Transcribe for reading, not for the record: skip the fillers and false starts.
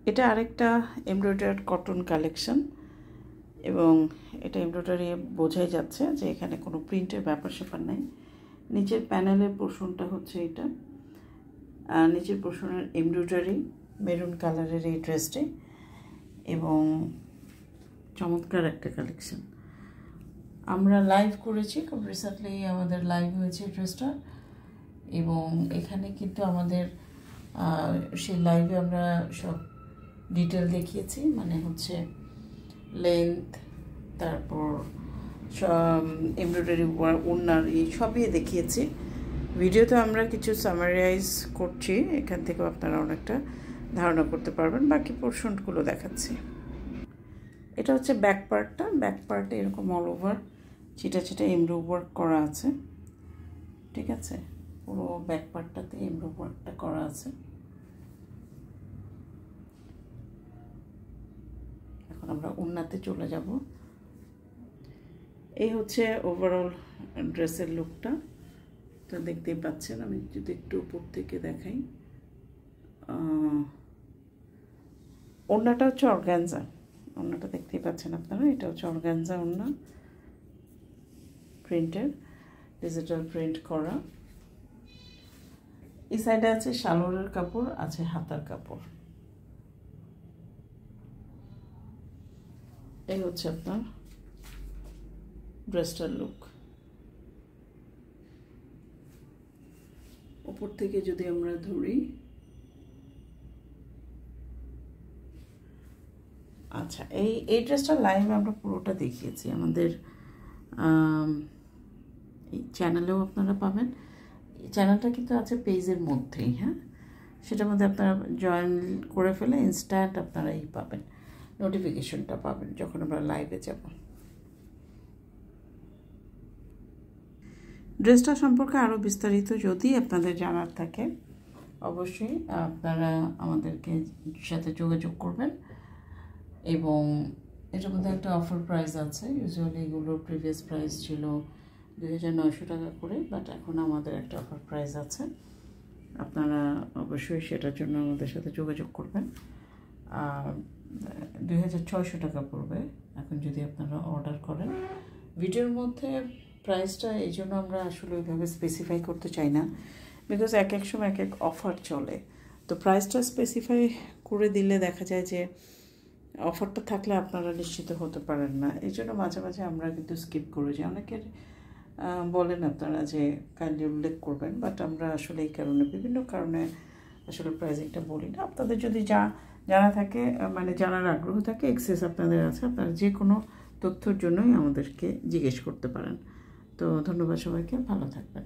এটা আরেকটা embroidered cotton collection এবং এটা এমব্রয়ডারি বোঝাই যাচ্ছে যে এখানে কোনো প্রিন্টের ব্যাপার স্যাপার নাই। নিচের প্যানেলের পোর্শনটা হচ্ছে এটা, আর নিচের পোর্শনের এমব্রয়ডারি মেরুন কালারের এই ড্রেসটি, এবং চমৎকার একটা কালেকশন। আমরা লাইভ করেছি খুব রিসেন্টলি, আমাদের লাইভ হয়েছে ড্রেসটা, এবং এখানে কিন্তু আমাদের সেই লাইভে আমরা সব ডিটেল দেখিয়েছি, মানে হচ্ছে লেন্থ, তারপর এমব্রয়ডারি ওড়নার এই সবই দেখিয়েছি। ভিডিওতে আমরা কিছু সামারাইজ করছি, এখান থেকেও আপনারা অনেকটা ধারণা করতে পারবেন। বাকি পোর্শনগুলো দেখাচ্ছি। এটা হচ্ছে ব্যাক পার্টটা। ব্যাক পার্টে এরকম অল ওভার ছিটা ছিটা এমব্রো ওয়ার্ক করা আছে, ঠিক আছে? পুরো ব্যাক পার্টটাতে এমব্রো ওয়ার্কটা করা আছে। এখন আমরা ওড়নাতে চলে যাব। এই হচ্ছে ওভারঅল ড্রেসের লুকটা, তো দেখতেই পাচ্ছেন। আমি যদি একটু উপর থেকে দেখাই, ওড়নাটা হচ্ছে অর্গানজা, ওড়নাটা দেখতেই পাচ্ছেন আপনারা। এটা হচ্ছে অর্গানজা ওড়না, প্রিন্টের, ডিজিটাল প্রিন্ট করা। এই সাইডে আছে শালোরের কাপড়, আছে হাতার কাপড়। এই হচ্ছে আপনার ড্রেসটার লুক। উপর থেকে যদি আমরা ধরি, আচ্ছা, এই ড্রেসটা লাইভে আমরা পুরোটা দেখিয়েছি আমাদের এই চ্যানেলেও আপনারা পাবেন। চ্যানেলটা কিন্তু আছে পেজের মধ্যেই, হ্যাঁ, সেটার মধ্যে আপনারা জয়েন করে ফেলে ইনস্ট্যান্ট আপনারা পাবেন, নোটিফিকেশনটা পাবেন যখন আমরা লাইভে যাব। ড্রেসটা সম্পর্কে আরও বিস্তারিত যদি আপনাদের জানার থাকে, অবশ্যই আপনারা আমাদেরকে সাথে যোগাযোগ করবেন। এবং এটার মধ্যে একটা অফার প্রাইস আছে। ইউজুয়ালি এগুলোর প্রিভিয়াস প্রাইস ছিল 2900 টাকা করে, বাট এখন আমাদের একটা অফার প্রাইস আছে। আপনারা অবশ্যই সেটার জন্য আমাদের সাথে যোগাযোগ করবেন। আর 2600 টাকা পড়বে এখন যদি আপনারা অর্ডার করেন। ভিডিওর মধ্যে প্রাইসটা এই জন্য আমরা আসলে ওইভাবে স্পেসিফাই করতে চাই না, বিকজ এক এক সময় এক এক অফার চলে। তো প্রাইসটা স্পেসিফাই করে দিলে দেখা যায় যে অফারটা থাকলে আপনারা নিশ্চিত হতে পারেন না। এই জন্য মাঝে মাঝে আমরা কিন্তু স্কিপ করে যাই। অনেকের বলেন আপনারা যে কাইন্ডলি উল্লেখ করবেন, বাট আমরা আসলে এই কারণে, বিভিন্ন কারণে আসলে প্রাইসিংটা বলি না। আপনাদের যদি জানা থাকে, মানে জানার আগ্রহ থাকে, এক্সেস আপনাদের আছে, আপনারা যে কোনো তথ্যের জন্যই আমাদেরকে জিজ্ঞেস করতে পারেন। তো ধন্যবাদ সবাইকে, ভালো থাকবেন।